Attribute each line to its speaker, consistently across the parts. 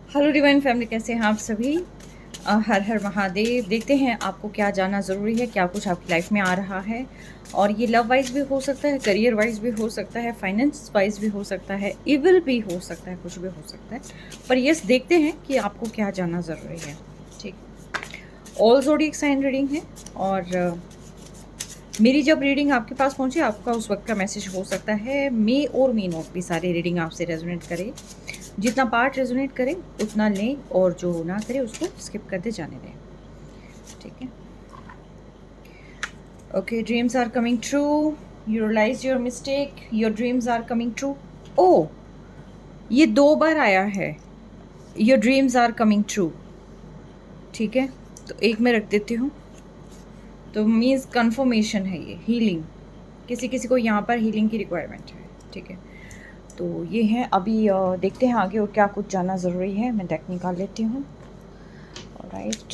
Speaker 1: Hello divine family, कैसे हैं आप सभी। हर हर महादेव। देखते हैं आपको क्या जानना ज़रूरी है, क्या कुछ आपकी लाइफ में आ रहा है। और ये लव वाइज भी हो सकता है, करियर वाइज भी हो सकता है, फाइनेंस वाइज भी हो सकता है, इविल भी हो सकता है, कुछ भी हो सकता है। पर यस, देखते हैं कि आपको क्या जानना ज़रूरी है। ठीक, ऑल ज़ोडिएक साइन रीडिंग है। और मेरी जब रीडिंग आपके पास पहुंचे, आपका उस वक्त का मैसेज हो सकता है मे और मे नोट भी सारी रीडिंग आपसे रेजोनेट करे। जितना पार्ट रेजोनेट करे उतना लें, और जो ना करे उसको स्किप करते जाने दें। ठीक है। Okay, dreams are coming true. You realize your mistake, your dreams are coming true. Oh, ये 2 बार आया है, your dreams are coming true. ठीक है, तो एक मैं रख देती हूँ। तो मीन्स कन्फर्मेशन है, ये हीलिंग। किसी किसी को यहाँ पर हीलिंग की रिक्वायरमेंट है। ठीक है, तो ये है। अभी देखते हैं आगे और क्या कुछ जानना ज़रूरी है। मैं डेक निकाल लेती हूँ। राइट,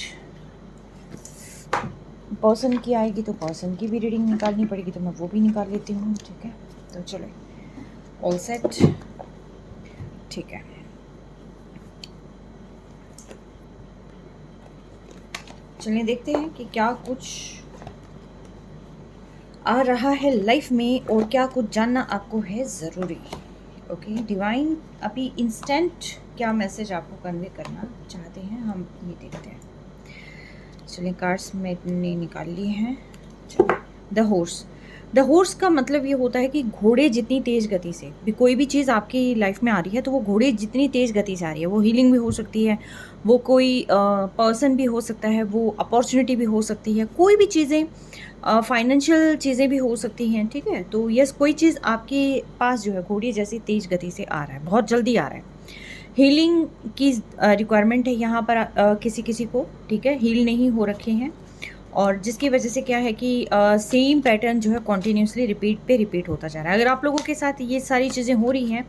Speaker 1: पर्सन की आएगी तो पर्सन की भी रीडिंग निकालनी पड़ेगी, तो मैं वो भी निकाल लेती हूँ। ठीक है, तो चलो, ऑल सेट। ठीक है, चलिए देखते हैं कि क्या कुछ आ रहा है लाइफ में और क्या कुछ जानना आपको है ज़रूरी। ओके डिवाइन, अभी इंस्टेंट क्या मैसेज आपको कन्वे करना चाहते हैं, हम ये देखते हैं। चलिए, कार्ड्स मैंने निकाल लिए हैं। The horse. द हॉर्स का मतलब ये होता है कि घोड़े जितनी तेज़ गति से भी कोई भी चीज़ आपकी लाइफ में आ रही है, तो वो घोड़े जितनी तेज़ गति से आ रही है, वो हीलिंग भी हो सकती है, वो कोई पर्सन भी हो सकता है, वो अपॉर्चुनिटी भी हो सकती है, कोई भी चीज़ें, फाइनेंशियल चीज़ें भी हो सकती हैं। ठीक है, तो यस, कोई चीज़ आपके पास जो है घोड़े जैसी तेज़ गति से आ रहा है, बहुत जल्दी आ रहा है। हीलिंग की रिक्वायरमेंट है यहाँ पर किसी किसी को। ठीक है, हील नहीं हो रखे हैं, और जिसकी वजह से क्या है कि सेम पैटर्न जो है कॉन्टीन्यूसली रिपीट होता जा रहा है। अगर आप लोगों के साथ ये सारी चीज़ें हो रही हैं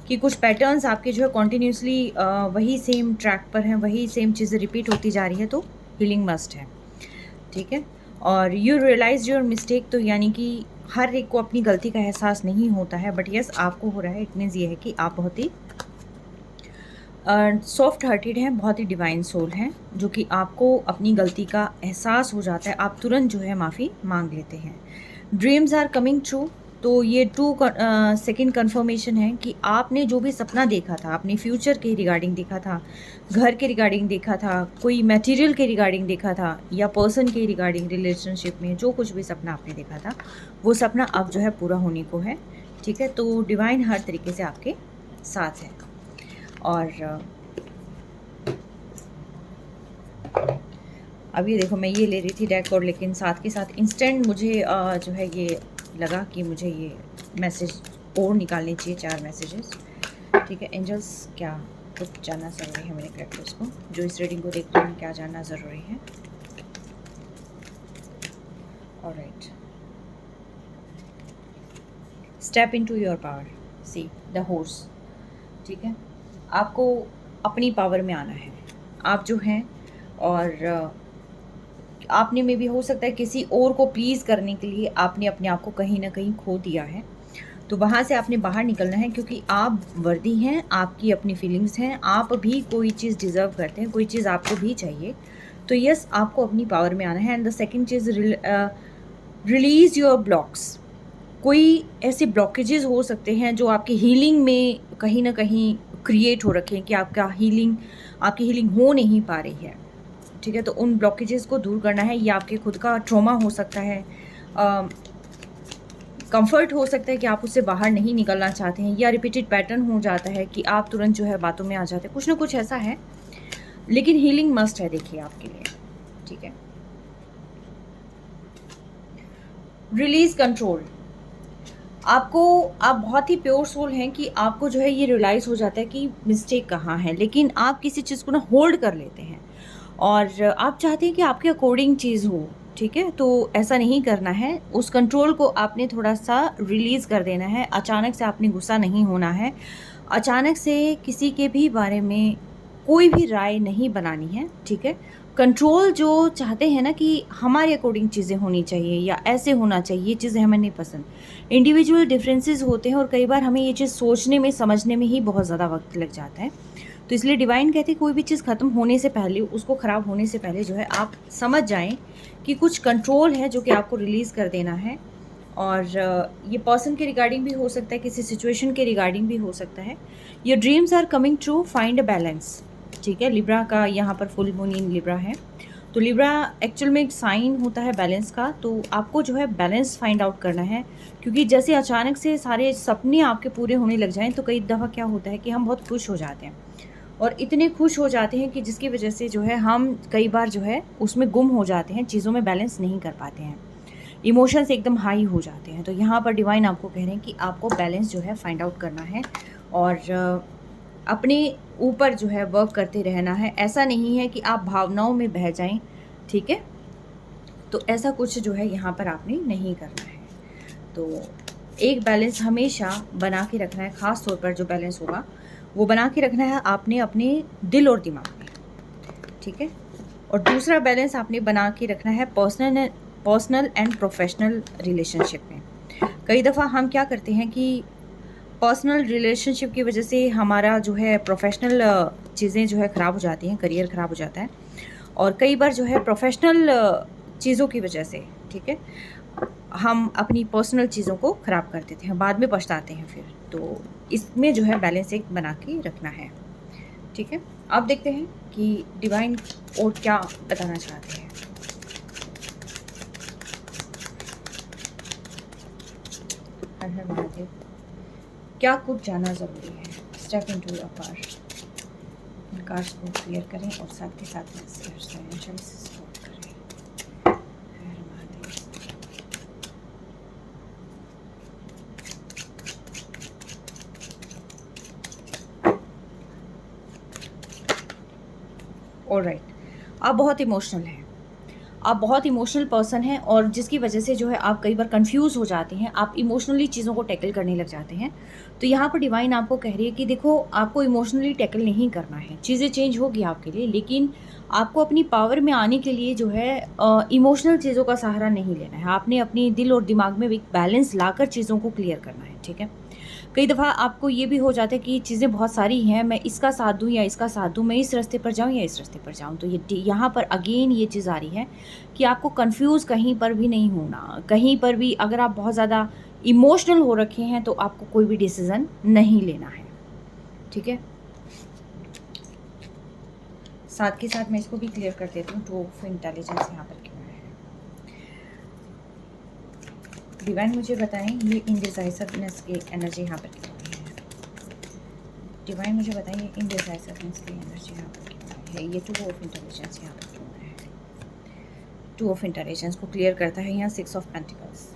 Speaker 1: कि कुछ पैटर्न्स आपके जो है कॉन्टीन्यूसली वही सेम ट्रैक पर हैं, वही सेम चीज़ें रिपीट होती जा रही है, तो हीलिंग मस्ट है। ठीक है, और यू रियलाइज योर मिस्टेक, तो यानी कि हर एक को अपनी गलती का एहसास नहीं होता है, बट यस आपको हो रहा है। इट मीन्स ये है कि आप बहुत ही सॉफ्ट हार्टेड हैं, बहुत ही डिवाइन सोल हैं, जो कि आपको अपनी गलती का एहसास हो जाता है, आप तुरंत जो है माफ़ी मांग लेते हैं। ड्रीम्स आर कमिंग ट्रू, तो ये सेकंड कंफर्मेशन है कि आपने जो भी सपना देखा था, अपने फ्यूचर के रिगार्डिंग देखा था, घर के रिगार्डिंग देखा था, कोई मटेरियल के रिगार्डिंग देखा था, या पर्सन के रिगार्डिंग रिलेशनशिप में जो कुछ भी सपना आपने देखा था, वो सपना अब जो है पूरा होने को है। ठीक है, तो डिवाइन हर तरीके से आपके साथ है। और अब ये देखो, मैं ये ले रही थी डेक, और लेकिन साथ के साथ इंस्टेंट मुझे जो है ये लगा कि मुझे ये मैसेज और निकालने चाहिए, 4 मैसेजेस। ठीक है, एंजल्स क्या कुछ जानना ज़रूरी है मेरे करेक्टर्स को, जो इस रीडिंग को देख रहे हैं, क्या जानना ज़रूरी है। Alright, step into your power, see the horse. ठीक है, आपको अपनी पावर में आना है। आप जो हैं, और आपने में भी हो सकता है किसी और को प्लीज़ करने के लिए आपने अपने आप को कहीं ना कहीं खो दिया है, तो वहाँ से आपने बाहर निकलना है, क्योंकि आप वर्दी हैं, आपकी अपनी फीलिंग्स हैं, आप भी कोई चीज़ डिज़र्व करते हैं, कोई चीज़ आपको भी चाहिए। तो यस, आपको अपनी पावर में आना है। And the second cheese, release your blocks. कोई ऐसे ब्लॉकेजेस हो सकते हैं जो आपकी हीलिंग में कहीं ना कहीं क्रिएट हो रखे हैं, कि आपकी हीलिंग हो नहीं पा रही है। ठीक है, तो उन ब्लॉकेजेस को दूर करना है। ये आपके खुद का ट्रॉमा हो सकता है, कंफर्ट हो सकता है कि आप उससे बाहर नहीं निकलना चाहते हैं, या रिपीटेड पैटर्न हो जाता है कि आप तुरंत जो है बातों में आ जाते हैं, कुछ ना कुछ ऐसा है। लेकिन हीलिंग मस्ट है, देखिए आपके लिए। ठीक है, रिलीज कंट्रोल। आप बहुत ही प्योर सोल हैं कि आपको जो है ये रियलाइज़ हो जाता है कि मिस्टेक कहाँ है, लेकिन आप किसी चीज़ को ना होल्ड कर लेते हैं, और आप चाहते हैं कि आपके अकॉर्डिंग चीज़ हो। ठीक है, तो ऐसा नहीं करना है। उस कंट्रोल को आपने थोड़ा सा रिलीज़ कर देना है। अचानक से आपने गुस्सा नहीं होना है, अचानक से किसी के भी बारे में कोई भी राय नहीं बनानी है। ठीक है, कंट्रोल जो चाहते हैं ना कि हमारे अकॉर्डिंग चीज़ें होनी चाहिए या ऐसे होना चाहिए, ये चीज़ें हमें नहीं पसंद। इंडिविजुअल डिफरेंसेस होते हैं, और कई बार हमें ये चीज़ सोचने में समझने में ही बहुत ज़्यादा वक्त लग जाता है। तो इसलिए डिवाइन कहते हैं कोई भी चीज़ ख़त्म होने से पहले, उसको ख़राब होने से पहले जो है आप समझ जाएं कि कुछ कंट्रोल है जो कि आपको रिलीज़ कर देना है। और ये पर्सन के रिगार्डिंग भी हो सकता है, किसी सिचुएशन के रिगार्डिंग भी हो सकता है। Your dreams are coming true, find a balance. ठीक है, लिब्रा का यहाँ पर फुल मून इन लिब्रा है। तो लिब्रा एक्चुअल में एक साइन होता है बैलेंस का, तो आपको जो है बैलेंस फाइंड आउट करना है। क्योंकि जैसे अचानक से सारे सपने आपके पूरे होने लग जाएं तो कई दफ़ा क्या होता है कि हम बहुत खुश हो जाते हैं, और इतने खुश हो जाते हैं कि जिसकी वजह से जो है हम कई बार जो है उसमें गुम हो जाते हैं, चीज़ों में बैलेंस नहीं कर पाते हैं, इमोशंस एकदम हाई हो जाते हैं। तो यहाँ पर डिवाइन आपको कह रहे हैं कि आपको बैलेंस जो है फाइंड आउट करना है और अपने ऊपर जो है वर्क करते रहना है। ऐसा नहीं है कि आप भावनाओं में बह जाएं, ठीक है, तो ऐसा कुछ जो है यहाँ पर आपने नहीं करना है। तो एक बैलेंस हमेशा बना के रखना है, ख़ास तौर पर जो बैलेंस होगा वो बना के रखना है आपने अपने दिल और दिमाग में, ठीक है। और दूसरा बैलेंस आपने बना के रखना है पर्सनल एंड प्रोफेशनल रिलेशनशिप में। कई दफ़ा हम क्या करते हैं कि पर्सनल रिलेशनशिप की वजह से हमारा जो है प्रोफेशनल चीज़ें जो है ख़राब हो जाती हैं, करियर ख़राब हो जाता है, और कई बार जो है प्रोफेशनल चीज़ों की वजह से, ठीक है, हम अपनी पर्सनल चीज़ों को ख़राब कर देते हैं, बाद में पछताते हैं फिर। तो इसमें जो है बैलेंस एक बना के रखना है, ठीक है। अब देखते हैं कि डिवाइन और क्या बताना चाहते हैं। हर हर महादेव। क्या कुछ जाना ज़रूरी है, step into your power. Cards को क्लियर करें और साथ के साथ फाइनेंशियल सपोर्ट करें। हर हर महादेव। ऑलराइट, आप बहुत इमोशनल हैं, आप बहुत इमोशनल पर्सन हैं, और जिसकी वजह से जो है आप कई बार कंफ्यूज हो जाते हैं, आप इमोशनली चीज़ों को टैकल करने लग जाते हैं। तो यहाँ पर डिवाइन आपको कह रही है कि देखो, आपको इमोशनली टैकल नहीं करना है, चीज़ें चेंज होगी आपके लिए, लेकिन आपको अपनी पावर में आने के लिए जो है इमोशनल चीज़ों का सहारा नहीं लेना है। आपने अपने दिल और दिमाग में एक बैलेंस लाकर चीज़ों को क्लियर करना है, ठीक है। कई दफ़ा आपको ये भी हो जाता है कि चीज़ें बहुत सारी हैं, मैं इसका साथ दूँ या इसका साथ दूँ, मैं इस रास्ते पर जाऊँ या इस रास्ते पर जाऊँ। तो ये यहाँ पर अगेन ये चीज़ आ रही है कि आपको कंफ्यूज कहीं पर भी नहीं होना। कहीं पर भी अगर आप बहुत ज़्यादा इमोशनल हो रखे हैं तो आपको कोई भी डिसीज़न नहीं लेना है, ठीक है। साथ के साथ मैं इसको भी क्लियर कर देती हूँ, टू ऑफ इंटेलिजेंस यहाँ पर क्यों है। डिवाइन मुझे बताएं ये इनडिसाइसिवनेस की एनर्जी यहाँ पर क्यों है। डिवाइन मुझे बताएं ये इनडिसाइसिवनेस की एनर्जी यहाँ पर क्यों है। ये टू ऑफ इंटेलिजेंस यहाँ पर क्यों है। टू ऑफ इंटेलिजेंस को क्लियर करता है यहाँ 6 ऑफ पेंटिकल्स,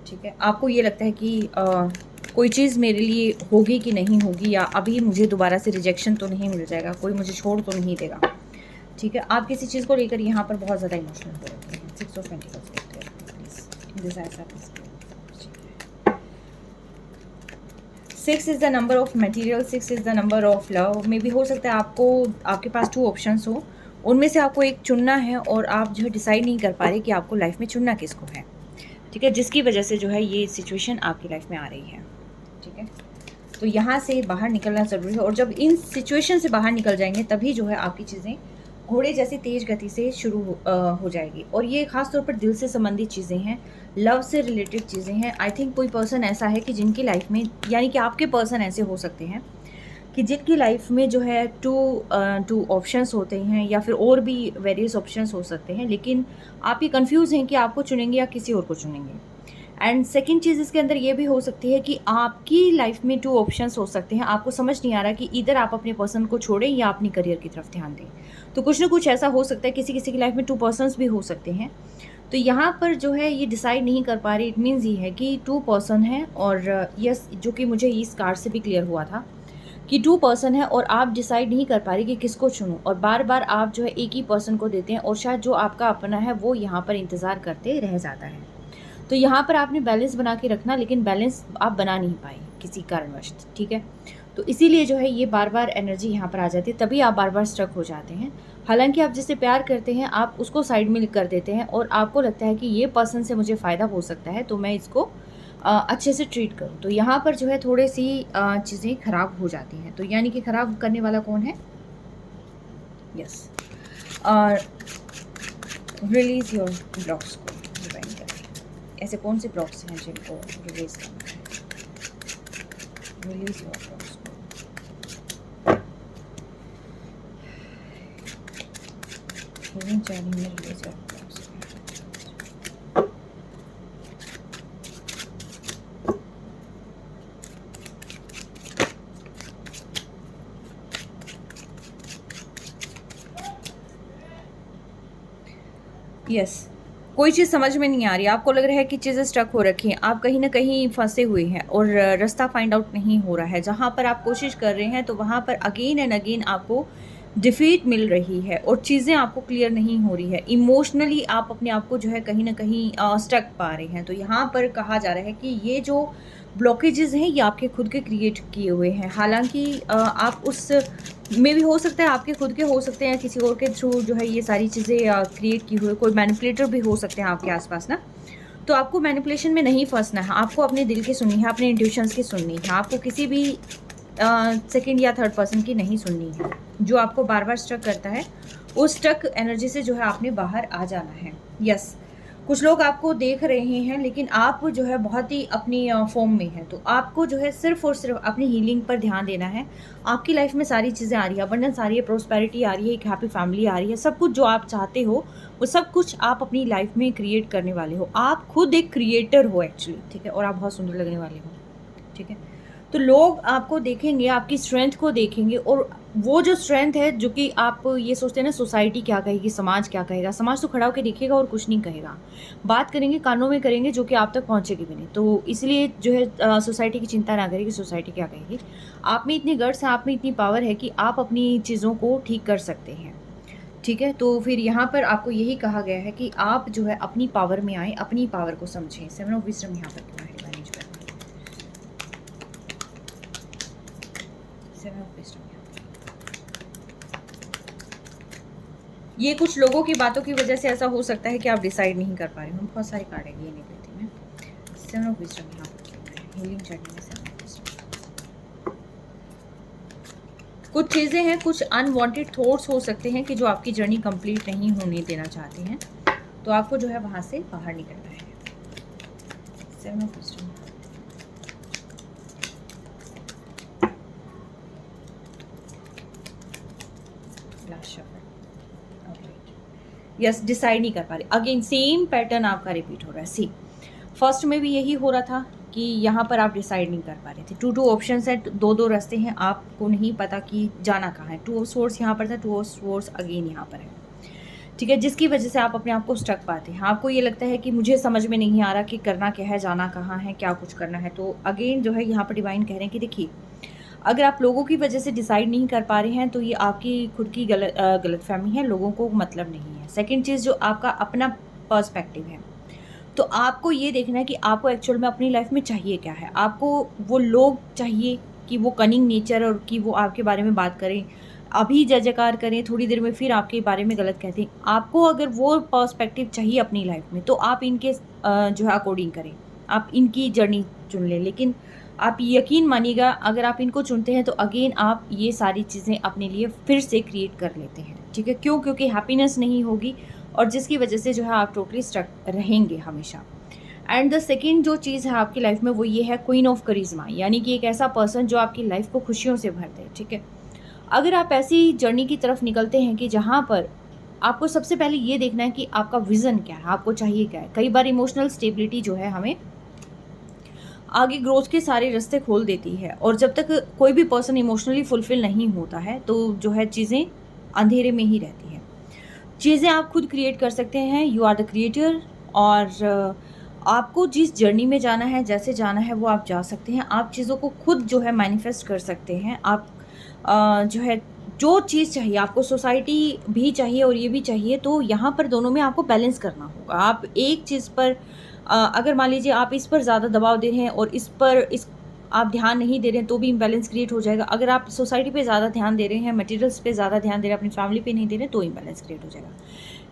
Speaker 1: ठीक है। आपको ये लगता है कि कोई चीज़ मेरे लिए होगी कि नहीं होगी, या अभी मुझे दोबारा से रिजेक्शन तो नहीं मिल जाएगा, कोई मुझे छोड़ तो नहीं देगा, ठीक है। आप किसी चीज़ को लेकर यहाँ पर बहुत ज़्यादा इमोशनल हो रहे हैं। 6 ऑफ पेंटिकल्स को clear please. 6 is the number of material, 6 is the number of love. मे भी हो सकता है आपको, आपके पास 2 ऑप्शंस हो, उनमें से आपको एक चुनना है और आप जो है डिसाइड नहीं कर पा रहे कि आपको लाइफ में चुनना किसको है, ठीक है, जिसकी वजह से जो है ये सिचुएशन आपकी लाइफ में आ रही है, ठीक है। तो यहाँ से बाहर निकलना ज़रूरी है, और जब इन सिचुएशन से बाहर निकल जाएंगे तभी जो है आपकी चीज़ें घोड़े जैसी तेज़ गति से शुरू हो जाएगी। और ये ख़ास तौर पर दिल से संबंधित चीज़ें हैं, लव से रिलेटेड चीज़ें हैं। आई थिंक कोई पर्सन ऐसा है कि जिनकी लाइफ में, यानी कि आपके पर्सन ऐसे हो सकते हैं कि जिनकी लाइफ में जो है टू ऑप्शंस होते हैं, या फिर और भी वेरियस ऑप्शंस हो सकते हैं, लेकिन आप ये कंफ्यूज हैं कि आपको चुनेंगे या किसी और को चुनेंगे। एंड सेकंड चीज़ इसके अंदर ये भी हो सकती है कि आपकी लाइफ में 2 ऑप्शंस हो सकते हैं, आपको समझ नहीं आ रहा कि इधर आप अपने पर्सन को छोड़ें या अपनी करियर की तरफ ध्यान दें। तो कुछ ना कुछ ऐसा हो सकता है, किसी किसी की लाइफ में 2 पर्सन्स भी हो सकते हैं। तो यहाँ पर जो है ये डिसाइड नहीं कर पा रही, इट मीन्स ये है कि 2 पर्सन है, और यस, जो कि मुझे इस कार्ड से भी क्लियर हुआ था कि 2 पर्सन है, और आप डिसाइड नहीं कर पा रही कि किसको चुनूं, और बार बार आप जो है एक ही पर्सन को देते हैं, और शायद जो आपका अपना है वो यहाँ पर इंतज़ार करते रह जाता है। तो यहाँ पर आपने बैलेंस बना के रखना, लेकिन बैलेंस आप बना नहीं पाए किसी कारणवश, ठीक है। तो इसीलिए जो है ये बार बार एनर्जी यहाँ पर आ जाती है, तभी आप बार बार स्ट्रक हो जाते हैं। हालांकि आप जिससे प्यार करते हैं आप उसको साइड में कर देते हैं, और आपको लगता है कि ये पर्सन से मुझे फ़ायदा हो सकता है, तो मैं इसको अच्छे से ट्रीट करो। तो यहाँ पर जो है थोड़ी सी चीज़ें ख़राब हो जाती हैं। तो यानी कि ख़राब करने वाला कौन है? यस। और रिलीज़ योर ब्लॉक्स को डिवाइन करें। ऐसे कौन से ब्लॉक्स हैं जिनको रिलीज़ करना है? रिलीज़ योर ब्लॉक्स को। हीलिंग जर्नी में रिलीज़ योर ब्लॉक्स को। यस। कोई चीज़ समझ में नहीं आ रही, आपको लग रहा है कि चीज़ें स्टक हो रखी हैं, आप कहीं न कहीं फँसे हुए हैं और रास्ता फाइंड आउट नहीं हो रहा है। जहाँ पर आप कोशिश कर रहे हैं तो वहाँ पर अगेन एंड अगेन आपको डिफीट मिल रही है और चीज़ें आपको क्लियर नहीं हो रही है। इमोशनली आप अपने आप को जो है कहीं न कहीं स्टक पा रहे हैं। तो यहाँ पर कहा जा रहा है कि ये जो ब्लॉकेजेज़ हैं ये आपके खुद के क्रिएट किए हुए हैं। हालाँकि आप उस में भी हो सकता है आपके खुद के हो सकते हैं, किसी और के थ्रू जो है ये सारी चीज़ें क्रिएट की हुई, कोई मैनिपुलेटर भी हो सकते हैं आपके आसपास ना। तो आपको मैनिपुलेशन में नहीं फंसना है, आपको अपने दिल की सुननी है, अपने इंट्यूशंस की सुननी है, आपको किसी भी सेकंड या थर्ड पर्सन की नहीं सुननी है। जो आपको बार बार स्टक करता है उस स्टक एनर्जी से जो है आपने बाहर आ जाना है। यस। कुछ लोग आपको देख रहे हैं लेकिन आप जो है बहुत ही अपनी फॉर्म में हैं, तो आपको जो है सिर्फ़ और सिर्फ अपनी हीलिंग पर ध्यान देना है। आपकी लाइफ में सारी चीज़ें आ रही है, अबंडेंस आ रही है, प्रॉस्पेरिटी आ रही है, एक हैप्पी फैमिली आ रही है, सब कुछ जो आप चाहते हो वो सब कुछ आप अपनी लाइफ में क्रिएट करने वाले हो। आप खुद एक क्रिएटर हो एक्चुअली, ठीक है? और आप बहुत सुंदर लगने वाले हो, ठीक है? तो लोग आपको देखेंगे, आपकी स्ट्रेंथ को देखेंगे और वो जो स्ट्रेंथ है जो कि आप ये सोचते हैं ना सोसाइटी क्या कहेगी, समाज क्या कहेगा, समाज तो खड़ा होकर देखेगा और कुछ नहीं कहेगा। बात करेंगे कानों में करेंगे जो कि आप तक पहुँचेगी भी नहीं। तो इसलिए जो है सोसाइटी की चिंता ना करें कि सोसाइटी क्या कहेगी। आप में इतनी गट्स है, आप में इतनी पावर है कि आप अपनी चीज़ों को ठीक कर सकते हैं, ठीक है? तो फिर यहाँ पर आपको यही कहा गया है कि आप जो है अपनी पावर में आएँ, अपनी पावर को समझें। 7 ऑफ विज़डम यहाँ पर क्या है मैनेज करना। 7 ऑफ विज़डम ये कुछ लोगों की बातों की वजह से ऐसा हो सकता है कि आप डिसाइड नहीं कर पा रहे हो। बहुत सारी कार्ड है, ये नहीं लेती मैं। 7 ऑफ विज़डम यहाँ पर हीलिंग जर्नी में 7 ऑफ विज़डम। कुछ चीज़ें हैं, कुछ अनवांटेड थॉट्स हो सकते हैं कि जो आपकी जर्नी कंप्लीट नहीं होने देना चाहते हैं, तो आपको जो है वहाँ से बाहर निकलना है। 7 of wisdom. Last shuffle. Yes, decide नहीं कर पा रहे। अगेन सेम पैटर्न आपका रिपीट हो रहा है। सी फर्स्ट में भी यही हो रहा था कि यहाँ पर आप डिसाइड नहीं कर पा रहे थे। 2 ऑप्शंस हैं, 2 रास्ते हैं, आपको नहीं पता कि जाना कहाँ है। 2 ऑफ सोर्स यहाँ पर था, 2 ऑफ सोर्स अगेन यहाँ पर है, ठीक है? जिसकी वजह से आप अपने आप को स्टक पाते हैं। आपको ये लगता है कि मुझे समझ में नहीं आ रहा कि करना क्या है, जाना कहाँ है, क्या कुछ करना है। तो अगेन जो है यहाँ पर डिवाइन कह रहे हैं कि देखिए, अगर आप लोगों की वजह से डिसाइड नहीं कर पा रहे हैं तो ये आपकी खुद की गलतफ़हमी है, लोगों को मतलब नहीं है। सेकंड चीज़ जो आपका अपना पर्सपेक्टिव है, तो आपको ये देखना है कि आपको एक्चुअल में अपनी लाइफ में चाहिए क्या है। आपको वो लोग चाहिए कि वो कनिंग नेचर और कि वो आपके बारे में बात करें, अभी जय-जयकार करें, थोड़ी देर में फिर आपके बारे में गलत कहते हैं। आपको अगर वो पर्सपेक्टिव चाहिए अपनी लाइफ में तो आप इनके जो है अकॉर्डिंग करें, आप इनकी जर्नी चुन लें। लेकिन आप यकीन मानिएगा अगर आप इनको चुनते हैं तो अगेन आप ये सारी चीज़ें अपने लिए फिर से क्रिएट कर लेते हैं, ठीक है? क्यों? क्योंकि हैप्पीनेस नहीं होगी और जिसकी वजह से जो है आप टोटली स्टक रहेंगे हमेशा। एंड द सेकंड जो चीज़ है आपकी लाइफ में वो ये है क्वीन ऑफ करिश्मा, यानी कि एक ऐसा पर्सन जो आपकी लाइफ को खुशियों से भर दे, ठीक है? अगर आप ऐसी जर्नी की तरफ निकलते हैं कि जहाँ पर आपको सबसे पहले ये देखना है कि आपका विज़न क्या है, आपको चाहिए क्या है। कई बार इमोशनल स्टेबिलिटी जो है हमें आगे ग्रोथ के सारे रास्ते खोल देती है और जब तक कोई भी पर्सन इमोशनली फुलफिल नहीं होता है तो जो है चीज़ें अंधेरे में ही रहती हैं। चीज़ें आप खुद क्रिएट कर सकते हैं, यू आर द क्रिएटर। और आपको जिस जर्नी में जाना है, जैसे जाना है वो आप जा सकते हैं। आप चीज़ों को खुद जो है मैनिफेस्ट कर सकते हैं। आप जो है जो चीज़ चाहिए आपको, सोसाइटी भी चाहिए और ये भी चाहिए, तो यहाँ पर दोनों में आपको बैलेंस करना होगा। आप एक चीज़ पर अगर मान लीजिए आप इस पर ज़्यादा दबाव दे रहे हैं और इस पर आप ध्यान नहीं दे रहे हैं तो भी इम्बैलेंस क्रिएट हो जाएगा। अगर आप सोसाइटी पे ज़्यादा ध्यान दे रहे हैं, मटेरियल्स पे ज़्यादा ध्यान दे रहे हैं, अपनी फैमिली पे नहीं दे रहे हैं, तो इम्बैलेंस क्रिएट हो जाएगा।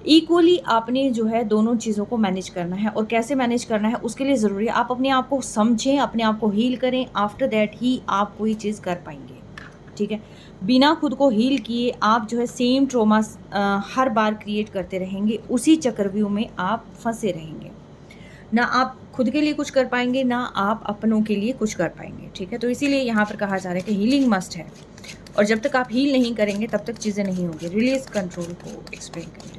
Speaker 1: इक्वली आपने जो है दोनों चीज़ों को मैनेज करना है, और कैसे मैनेज करना है उसके लिए ज़रूरी है आप अपने आप को समझें, अपने आप को हील करें, आफ्टर दैट ही आप कोई चीज़ कर पाएंगे। ठीक है, बिना खुद को हील किए आप जो है सेम ट्रॉमा हर बार क्रिएट करते रहेंगे, उसी चक्रव्यूह में आप फंसे रहेंगे। ना आप खुद के लिए कुछ कर पाएंगे, ना आप अपनों के लिए कुछ कर पाएंगे। ठीक है, तो इसीलिए यहाँ पर कहा जा रहा है कि हीलिंग मस्ट है, और जब तक आप हील नहीं करेंगे तब तक चीज़ें नहीं होंगी। रिलीज कंट्रोल को एक्सप्लेन करेंगे।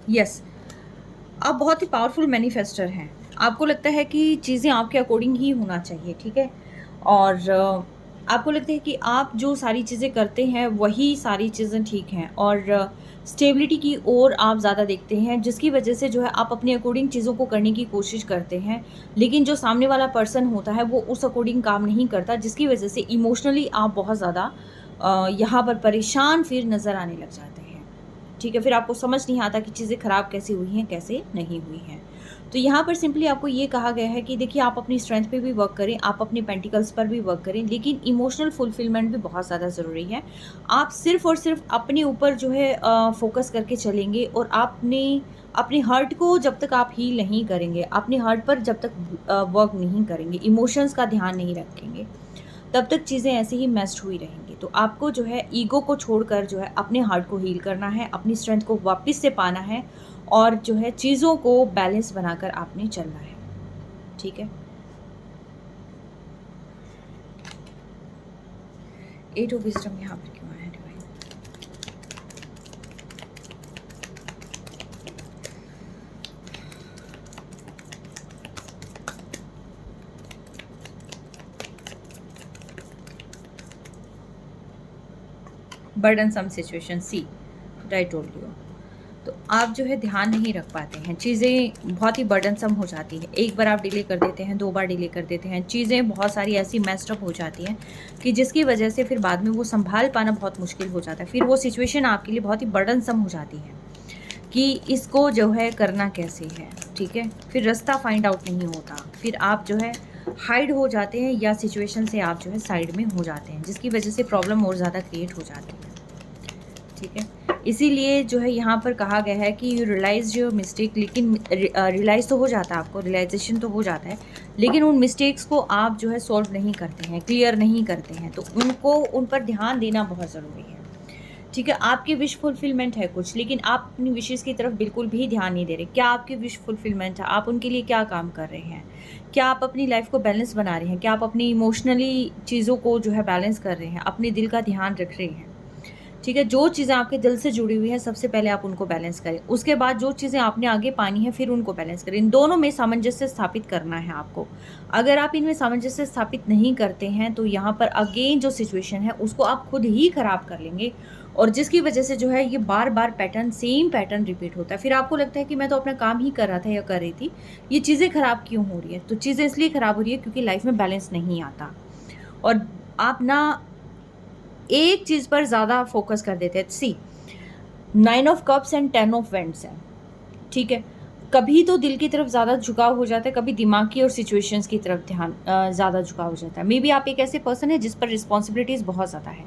Speaker 1: यस, आप बहुत ही पावरफुल मैनिफेस्टर हैं। आपको लगता है कि चीज़ें आपके अकॉर्डिंग ही होना चाहिए। ठीक है, और आपको लगता है कि आप जो सारी चीज़ें करते हैं वही सारी चीज़ें ठीक हैं, और स्टेबिलिटी की ओर आप ज़्यादा देखते हैं, जिसकी वजह से जो है आप अपने अकॉर्डिंग चीज़ों को करने की कोशिश करते हैं, लेकिन जो सामने वाला पर्सन होता है वो उस अकॉर्डिंग काम नहीं करता, जिसकी वजह से इमोशनली आप बहुत ज़्यादा यहाँ पर परेशान फिर नज़र आने लग जाते हैं। ठीक है, फिर आपको समझ नहीं आता कि चीज़ें ख़राब कैसे हुई हैं, कैसे नहीं हुई हैं। तो यहाँ पर सिंपली आपको ये कहा गया है कि देखिए, आप अपनी स्ट्रेंथ पे भी वर्क करें, आप अपने पेंटिकल्स पर भी वर्क करें, लेकिन इमोशनल फुलफिलमेंट भी बहुत ज़्यादा ज़रूरी है। आप सिर्फ और सिर्फ अपने ऊपर जो है फोकस करके चलेंगे, और आपने अपने हर्ट को जब तक आप हील नहीं करेंगे, अपने हर्ट पर जब तक वर्क नहीं करेंगे, इमोशंस का ध्यान नहीं रखेंगे, तब तक चीज़ें ऐसे ही मेस्ड हुई रहेंगी। तो आपको जो है ईगो को छोड़कर जो है अपने हार्ट को हील करना है, अपनी स्ट्रेंथ को वापस से पाना है, और जो है चीज़ों को बैलेंस बनाकर आपने चलना है। ठीक है, 8 ऑफ विजडम यहाँ पर क्यों आया divine? Burdensome situation, see I told you. तो आप जो है ध्यान नहीं रख पाते हैं, चीज़ें बहुत ही बर्डनसम हो जाती है। एक बार आप डिले कर देते हैं, 2 बार डिले कर देते हैं, चीज़ें बहुत सारी ऐसी मेस्ड अप हो जाती हैं कि जिसकी वजह से फिर बाद में वो संभाल पाना बहुत मुश्किल हो जाता है। फिर वो सिचुएशन आपके लिए बहुत ही बर्डनसम हो जाती है कि इसको जो है करना कैसे है। ठीक है, फिर रास्ता फाइंड आउट नहीं होता, फिर आप जो है हाइड हो जाते हैं, या सिचुएशन से आप जो है साइड में हो जाते हैं, जिसकी वजह से प्रॉब्लम और ज़्यादा क्रिएट हो जाती है। ठीक है, इसीलिए जो है यहाँ पर कहा गया है कि यू रियलाइज योर मिस्टेक, लेकिन रियलाइज़ तो हो जाता है आपको, रियलाइजेशन तो हो जाता है, लेकिन उन मिस्टेक्स को आप जो है सॉल्व नहीं करते हैं, क्लियर नहीं करते हैं, तो उन पर ध्यान देना बहुत ज़रूरी है। ठीक है, आपकी विश फुलफिलमेंट है कुछ, लेकिन आप अपनी विशेज़ की तरफ बिल्कुल भी ध्यान नहीं दे रहे। क्या आपकी विश फुलफिलमेंट है? आप उनके लिए क्या काम कर रहे हैं? क्या आप अपनी लाइफ को बैलेंस बना रहे हैं? क्या आप अपनी इमोशनली चीज़ों को जो है बैलेंस कर रहे हैं? अपने दिल का ध्यान रख रहे हैं? ठीक है, जो चीज़ें आपके दिल से जुड़ी हुई हैं सबसे पहले आप उनको बैलेंस करें, उसके बाद जो चीज़ें आपने आगे पानी है फिर उनको बैलेंस करें। इन दोनों में सामंजस्य स्थापित करना है आपको। अगर आप इनमें सामंजस्य स्थापित नहीं करते हैं तो यहाँ पर अगेन जो सिचुएशन है उसको आप खुद ही खराब कर लेंगे, और जिसकी वजह से जो है ये बार बार सेम पैटर्न रिपीट होता है। फिर आपको लगता है कि मैं तो अपना काम ही कर रहा था या कर रही थी, ये चीज़ें खराब क्यों हो रही है? तो चीज़ें इसलिए खराब हो रही है क्योंकि लाइफ में बैलेंस नहीं आता, और आप ना एक चीज़ पर ज़्यादा फोकस कर देते हैं। सी 9 of cups and 10 of vents हैं। ठीक है, कभी तो दिल की तरफ ज़्यादा झुकाव हो जाता है, कभी दिमाग की और सिचुएशंस की तरफ ध्यान ज़्यादा झुकाव हो जाता है। मे बी आप एक ऐसे पर्सन है जिस पर रिस्पॉन्सिबिलिटीज़ बहुत ज़्यादा है।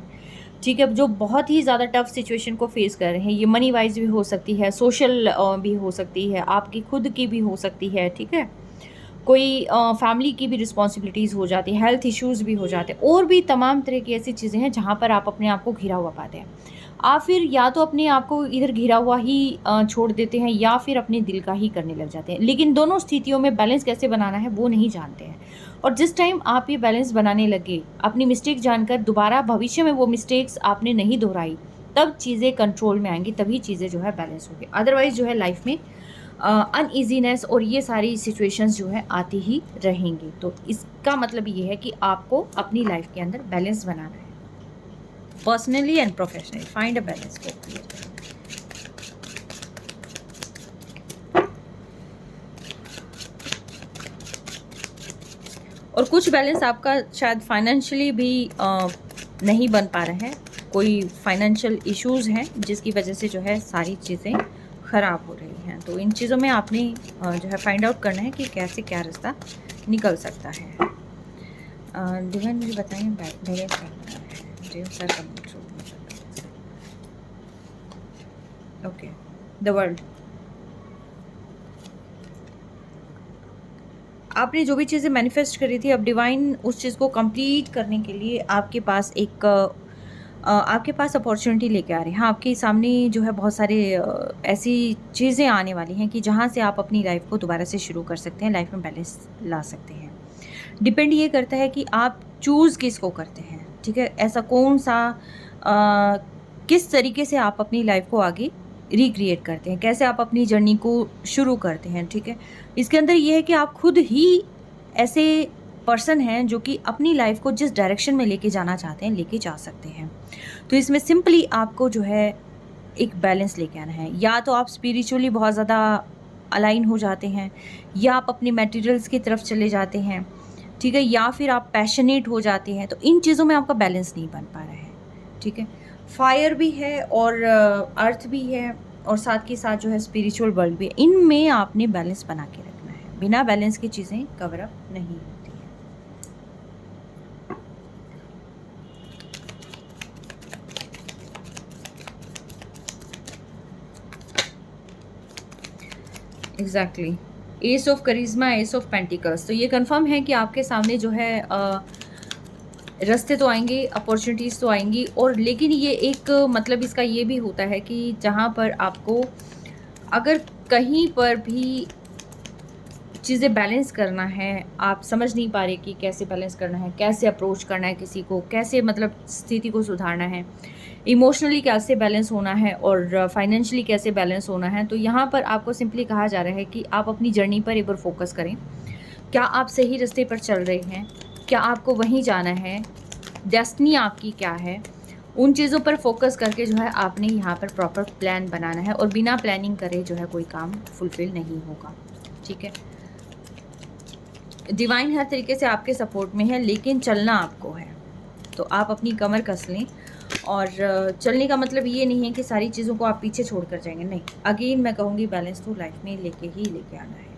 Speaker 1: ठीक है, जो बहुत ही ज़्यादा टफ सिचुएशन को फेस कर रहे हैं, ये मनी वाइज भी हो सकती है, सोशल भी हो सकती है, आपकी खुद की भी हो सकती है। ठीक है, कोई फैमिली की भी रिस्पॉन्सिबिलिटीज़ हो जाती है, हेल्थ इश्यूज़ भी हो जाते हैं, और भी तमाम तरह की ऐसी चीज़ें हैं जहाँ पर आप अपने आप को घिरा हुआ पाते हैं। आप फिर या तो अपने आप को इधर घिरा हुआ ही छोड़ देते हैं, या फिर अपने दिल का ही करने लग जाते हैं, लेकिन दोनों स्थितियों में बैलेंस कैसे बनाना है वो नहीं जानते हैं। और जिस टाइम आप ये बैलेंस बनाने लगे, अपनी मिस्टेक जानकर दोबारा भविष्य में वो मिस्टेक्स आपने नहीं दोहराई, तब चीज़ें कंट्रोल में आएंगी, तभी चीज़ें जो है बैलेंस होगी। अदरवाइज़ जो है लाइफ में अनईजीनेस और ये सारी सिचुएशंस जो है आती ही रहेंगी। तो इसका मतलब ये है कि आपको अपनी लाइफ के अंदर बैलेंस बनाना है, personally and professionally. Find a balance को क्रिएट। कुछ बैलेंस आपका शायद फाइनेंशियली भी नहीं बन पा रहा है, कोई फाइनेंशियल इश्यूज़ हैं जिसकी वजह से जो है सारी चीज़ें ख़राब हो रही हैं। तो इन चीज़ों में आपने जो है फाइंड आउट करना है कि कैसे क्या रास्ता निकल सकता है। डिवाइन मुझे बताइए बैलेंस करना है dream sir control. Okay, the world. आपने जो भी चीज़ें मैनिफेस्ट करी थी, अब डिवाइन उस चीज़ को कंप्लीट करने के लिए आपके पास अपॉर्चुनिटी लेके आ रहे हैं। हाँ, आपके सामने जो है बहुत सारे ऐसी चीज़ें आने वाली हैं कि जहाँ से आप अपनी लाइफ को दोबारा से शुरू कर सकते हैं, लाइफ में बैलेंस ला सकते हैं। डिपेंड ये करता है कि आप चूज़ किसको करते हैं, ठीक है? ऐसा कौन सा किस तरीके से आप अपनी लाइफ को आगे रिक्रिएट करते हैं, कैसे आप अपनी जर्नी को शुरू करते हैं, ठीक है? इसके अंदर ये है कि आप खुद ही ऐसे पर्सन हैं जो कि अपनी लाइफ को जिस डायरेक्शन में लेके जाना चाहते हैं लेके जा सकते हैं। तो इसमें सिंपली आपको जो है एक बैलेंस लेके आना है। या तो आप स्पिरिचुअली बहुत ज़्यादा अलाइन हो जाते हैं, या आप अपने मटेरियल्स की तरफ चले जाते हैं, ठीक है? या फिर आप पैशनेट हो जाते हैं। तो इन चीज़ों में आपका बैलेंस नहीं बन पा रहा है, ठीक है? फायर भी है और अर्थ भी है और साथ के साथ जो है स्पिरिचुअल वर्ल्ड भी है। इनमें आपने बैलेंस बना के रखना है। बिना बैलेंस की चीज़ें कवर अप नहीं होती हैं। एग्जैक्टली, एस ऑफ करिश्मा, एस ऑफ पेंटिकल्स। तो ये कंफर्म है कि आपके सामने जो है रास्ते तो आएंगे, अपॉर्चुनिटीज़ तो आएंगी, और लेकिन ये एक मतलब इसका ये भी होता है कि जहाँ पर आपको अगर कहीं पर भी चीज़ें बैलेंस करना है, आप समझ नहीं पा रहे कि कैसे बैलेंस करना है, कैसे अप्रोच करना है किसी को, कैसे मतलब स्थिति को सुधारना है, इमोशनली कैसे बैलेंस होना है और फाइनेंशियली कैसे बैलेंस होना है, तो यहाँ पर आपको सिंपली कहा जा रहा है कि आप अपनी जर्नी पर एक बार फोकस करें। क्या आप सही रास्ते पर चल रहे हैं? क्या आपको वहीं जाना है? डेस्टिनी आपकी क्या है? उन चीज़ों पर फोकस करके जो है आपने यहाँ पर प्रॉपर प्लान बनाना है, और बिना प्लानिंग करे जो है कोई काम फुलफिल नहीं होगा, ठीक है? डिवाइन हर तरीके से आपके सपोर्ट में है, लेकिन चलना आपको है। तो आप अपनी कमर कस लें, और चलने का मतलब ये नहीं है कि सारी चीज़ों को आप पीछे छोड़ कर जाएंगे, नहीं। अगेन मैं कहूँगी बैलेंस तो लाइफ में लेके आना है।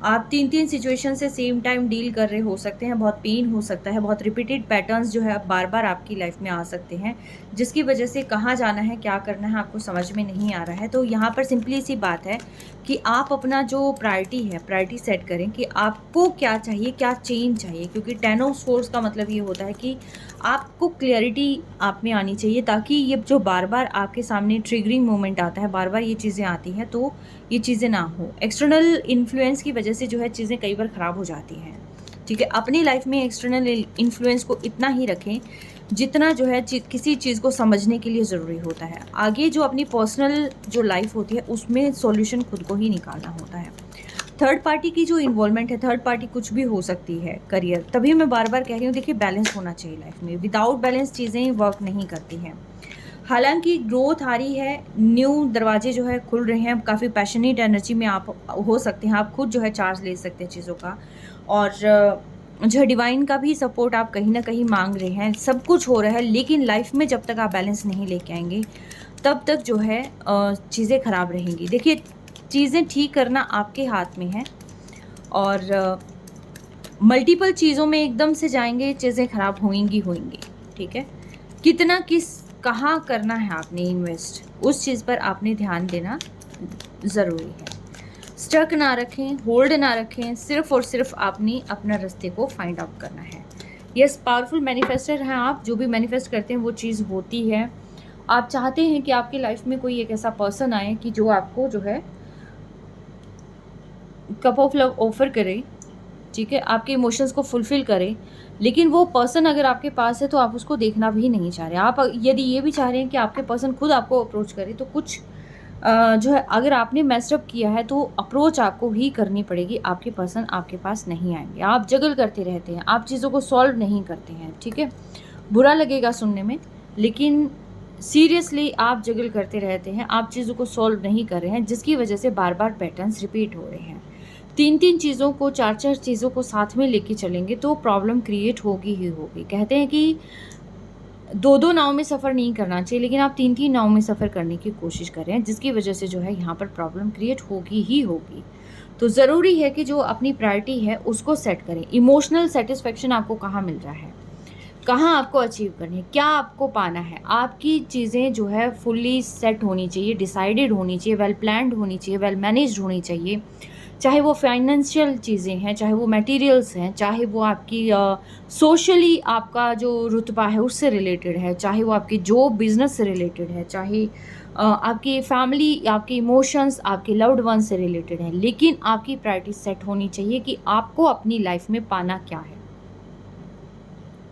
Speaker 1: आप 3 सिचुएशन से सेम टाइम डील कर रहे हो सकते हैं, बहुत पेन हो सकता है, बहुत रिपीटेड पैटर्न्स जो है बार बार आपकी लाइफ में आ सकते हैं, जिसकी वजह से कहाँ जाना है, क्या करना है, आपको समझ में नहीं आ रहा है। तो यहाँ पर सिंपली सी बात है कि आप अपना जो प्रायोरिटी सेट करें कि आपको क्या चाहिए, क्या चेंज चाहिए, क्योंकि 10 ऑफ सोर्स का मतलब ये होता है कि आपको क्लियरिटी आप में आनी चाहिए, ताकि ये जो बार बार आपके सामने ट्रिगरिंग मोमेंट आता है, बार बार ये चीज़ें आती हैं, तो ये चीज़ें ना हो। एक्सटर्नल इन्फ्लुएंस की वजह से जो है चीज़ें कई बार ख़राब हो जाती हैं, ठीक है? अपनी लाइफ में एक्सटर्नल इन्फ्लुएंस को इतना ही रखें जितना जो है किसी चीज़ को समझने के लिए ज़रूरी होता है। आगे जो अपनी पर्सनल जो लाइफ होती है उसमें सॉल्यूशन खुद को ही निकालना होता है। थर्ड पार्टी की जो इन्वॉल्वमेंट है, थर्ड पार्टी कुछ भी हो सकती है, करियर, तभी मैं बार बार कह रही हूँ, देखिए बैलेंस होना चाहिए लाइफ में। विदाउट बैलेंस चीज़ें वर्क नहीं करती हैं। हालांकि ग्रोथ आ रही है, न्यू दरवाजे जो है खुल रहे हैं, काफ़ी पैशनेट एनर्जी में आप हो सकते हैं, आप खुद जो है चार्ज ले सकते हैं चीज़ों का, और जो है डिवाइन का भी सपोर्ट आप कहीं ना कहीं मांग रहे हैं, सब कुछ हो रहा है। लेकिन लाइफ में जब तक आप बैलेंस नहीं लेके आएंगे तब तक जो है चीज़ें ख़राब रहेंगी। देखिए, चीज़ें ठीक करना आपके हाथ में है, और मल्टीपल चीज़ों में एकदम से जाएंगे, चीज़ें ख़राब होंगी, ठीक है? कितना कहाँ करना है आपने इन्वेस्ट, उस चीज़ पर आपने ध्यान देना ज़रूरी है। स्टक ना रखें, होल्ड ना रखें, सिर्फ और सिर्फ आपने अपना रास्ते को फाइंड आउट करना है। यस, पावरफुल मैनिफेस्टर हैं आप, जो भी मैनिफेस्ट करते हैं वो चीज़ होती है। आप चाहते हैं कि आपकी लाइफ में कोई एक ऐसा पर्सन आए कि जो आपको जो है कप ऑफ लव ऑफर करे, ठीक है, आपके इमोशंस को फुलफिल करे, लेकिन वो पर्सन अगर आपके पास है तो आप उसको देखना भी नहीं चाह रहे। आप यदि ये भी चाह रहे हैं कि आपके पर्सन खुद आपको अप्रोच करे, तो कुछ जो है अगर आपने मैस्टअप किया है तो अप्रोच आपको ही करनी पड़ेगी, आपके पर्सन आपके पास नहीं आएंगे। आप जगल करते रहते हैं, आप चीज़ों को सॉल्व नहीं करते हैं, ठीक है? बुरा लगेगा सुनने में, लेकिन सीरियसली आप जगल करते रहते हैं, आप चीज़ों को सॉल्व नहीं कर रहे हैं, जिसकी वजह से बार बार पैटर्न्स रिपीट हो रहे हैं। 3-3 चीज़ों को, 4-4 चीज़ों को साथ में लेके चलेंगे तो प्रॉब्लम क्रिएट होगी ही होगी। कहते हैं कि 2-2 नाव में सफ़र नहीं करना चाहिए, लेकिन आप 3-3 नाव में सफ़र करने की कोशिश कर रहे हैं, जिसकी वजह से जो है यहाँ पर प्रॉब्लम क्रिएट होगी ही होगी। तो ज़रूरी है कि जो अपनी प्रायोरिटी है उसको सेट करें। इमोशनल सैटिस्फैक्शन आपको कहाँ मिल रहा है? कहाँ आपको अचीव करनी है? क्या आपको पाना है? आपकी चीज़ें जो है फुल्ली सेट होनी चाहिए, डिसाइडेड होनी चाहिए, वेल प्लान्ड होनी चाहिए, वेल मैनेज्ड होनी चाहिए। चाहे वो फाइनेंशियल चीज़ें हैं, चाहे वो मटेरियल्स हैं, चाहे वो आपकी सोशली आपका जो रुतबा है उससे रिलेटेड है, चाहे वो आपकी जॉब बिज़नेस से रिलेटेड है, चाहे आपकी फैमिली, आपके इमोशंस, आपके लव्ड वन से रिलेटेड है। लेकिन आपकी प्रायोरिटी सेट होनी चाहिए कि आपको अपनी लाइफ में पाना क्या है।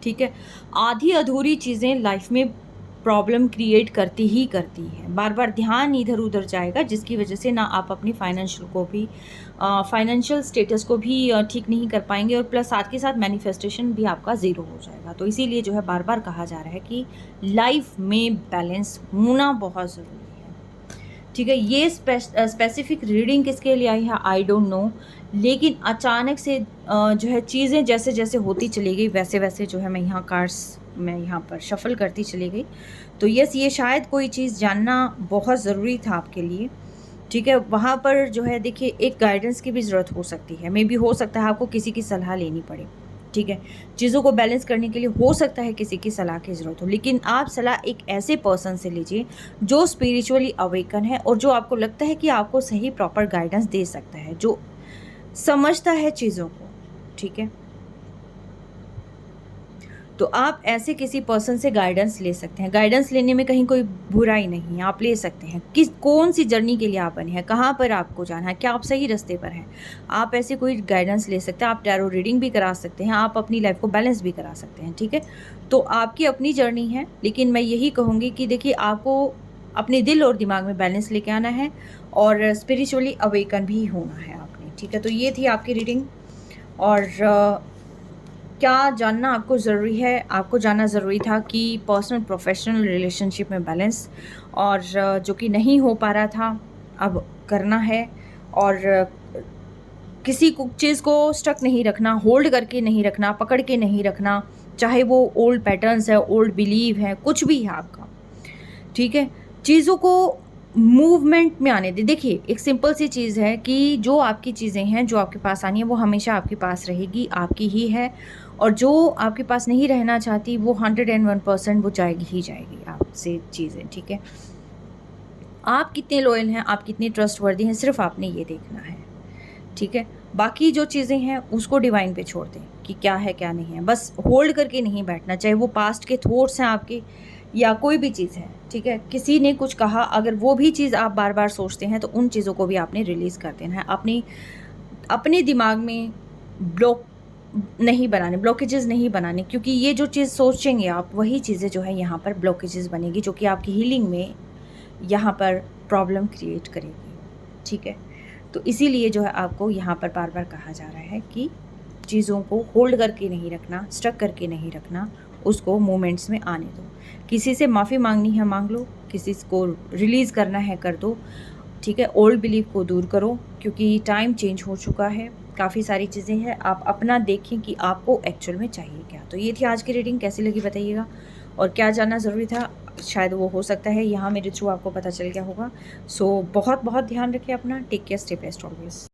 Speaker 1: ठीक है? आधी अधूरी चीज़ें लाइफ में प्रॉब्लम क्रिएट करती ही करती हैं। बार-बार ध्यान इधर-उधर जाएगा, जिसकी वजह से ना आप अपनी फाइनेंशियल स्टेटस को भी ठीक नहीं कर पाएँगे, और प्लस साथ के साथ मैनिफेस्टेशन भी आपका ज़ीरो हो जाएगा। तो इसीलिए जो है बार-बार कहा जा रहा है कि लाइफ में बैलेंस होना बहुत ज़रूरी है। ठीक है? ये स्पेसिफिक रीडिंग किसके लिए आई है आई डोंट नो, लेकिन अचानक से जो है चीज़ें जैसे-जैसे होती चली गई वैसे-वैसे जो है मैं यहाँ कार्ड्स मैं यहाँ पर शफ़ल करती चली गई। तो यस, ये शायद कोई चीज़ जानना बहुत ज़रूरी था आपके लिए। ठीक है? वहाँ पर जो है देखिए एक गाइडेंस की भी ज़रूरत हो सकती है। मेबी हो सकता है आपको किसी की सलाह लेनी पड़े। ठीक है? चीज़ों को बैलेंस करने के लिए हो सकता है किसी की सलाह की ज़रूरत हो, लेकिन आप सलाह एक ऐसे पर्सन से लीजिए जो स्पिरिचुअली अवेकन है और जो आपको लगता है कि आपको सही प्रॉपर गाइडेंस दे सकता है, जो समझता है चीज़ों को। ठीक है? तो आप ऐसे किसी पर्सन से गाइडेंस ले सकते हैं। गाइडेंस लेने में कहीं कोई बुराई नहीं है, आप ले सकते हैं। कौन-सी जर्नी के लिए आप बने हैं, कहाँ पर आपको जाना है, क्या आप सही रास्ते पर हैं? आप ऐसे कोई गाइडेंस ले सकते हैं, आप टैरो रीडिंग भी करा सकते हैं, आप अपनी लाइफ़ को बैलेंस भी करा सकते हैं, ठीक है? तो आपकी अपनी जर्नी है, लेकिन मैं यही कहूँगी कि देखिए आपको अपने दिल और दिमाग में बैलेंस लेके आना है और स्पिरिचुअली अवेकन भी होना है आपने, ठीक है? तो ये थी आपकी रीडिंग। और क्या जानना आपको ज़रूरी है? आपको जानना ज़रूरी था कि पर्सनल प्रोफेशनल रिलेशनशिप में बैलेंस, और जो कि नहीं हो पा रहा था, अब करना है। और किसी को चीज़ को स्टक नहीं रखना, होल्ड करके नहीं रखना, पकड़ के नहीं रखना, चाहे वो ओल्ड पैटर्न्स है, ओल्ड बिलीव है, कुछ भी है आपका, ठीक है? चीज़ों को मूवमेंट में आने दें। देखिए, एक सिंपल सी चीज़ है कि जो आपकी चीज़ें हैं, जो आपके पास आनी है, वो हमेशा आपके पास रहेगी, आपकी ही है। और जो आपके पास नहीं रहना चाहती, वो 101% वो जाएगी ही जाएगी आपसे चीज़ें, ठीक है? आप कितने लॉयल हैं, आप कितने ट्रस्टवर्दी हैं, सिर्फ़ आपने ये देखना है, ठीक है? बाकी जो चीज़ें हैं, उसको डिवाइन पे छोड़ दें कि क्या है, क्या नहीं है। बस होल्ड करके नहीं बैठना, चाहे वो पास्ट के थॉट्स हैं आपके या कोई भी चीज़ है, ठीक है? किसी ने कुछ कहा, अगर वो भी चीज़ आप बार-बार सोचते हैं, तो उन चीज़ों को भी आपने रिलीज़ कर देना है। अपने दिमाग में ब्लॉक नहीं बनाने, ब्लॉकेजेस नहीं बनाने, क्योंकि ये जो चीज़ सोचेंगे आप, वही चीज़ें जो है यहाँ पर ब्लॉकेजेस बनेगी, जो कि आपकी हीलिंग में यहाँ पर प्रॉब्लम क्रिएट करेगी, ठीक है? तो इसीलिए जो है आपको यहाँ पर बार-बार कहा जा रहा है कि चीज़ों को होल्ड करके नहीं रखना, स्टक करके नहीं रखना, उसको मोमेंट्स में आने दो। किसी से माफ़ी माँगनी है माँग लो, किसी को रिलीज़ करना है कर दो, ठीक है? ओल्ड बिलीफ को दूर करो, क्योंकि टाइम चेंज हो चुका है, काफ़ी सारी चीज़ें हैं। आप अपना देखें कि आपको एक्चुअल में चाहिए क्या। तो ये थी आज की रीडिंग, कैसी लगी बताइएगा, और क्या जानना ज़रूरी था, शायद वो हो सकता है यहाँ मेरे थ्रू आपको पता चल गया होगा। सो बहुत-बहुत ध्यान रखिए अपना। Take care, stay best always.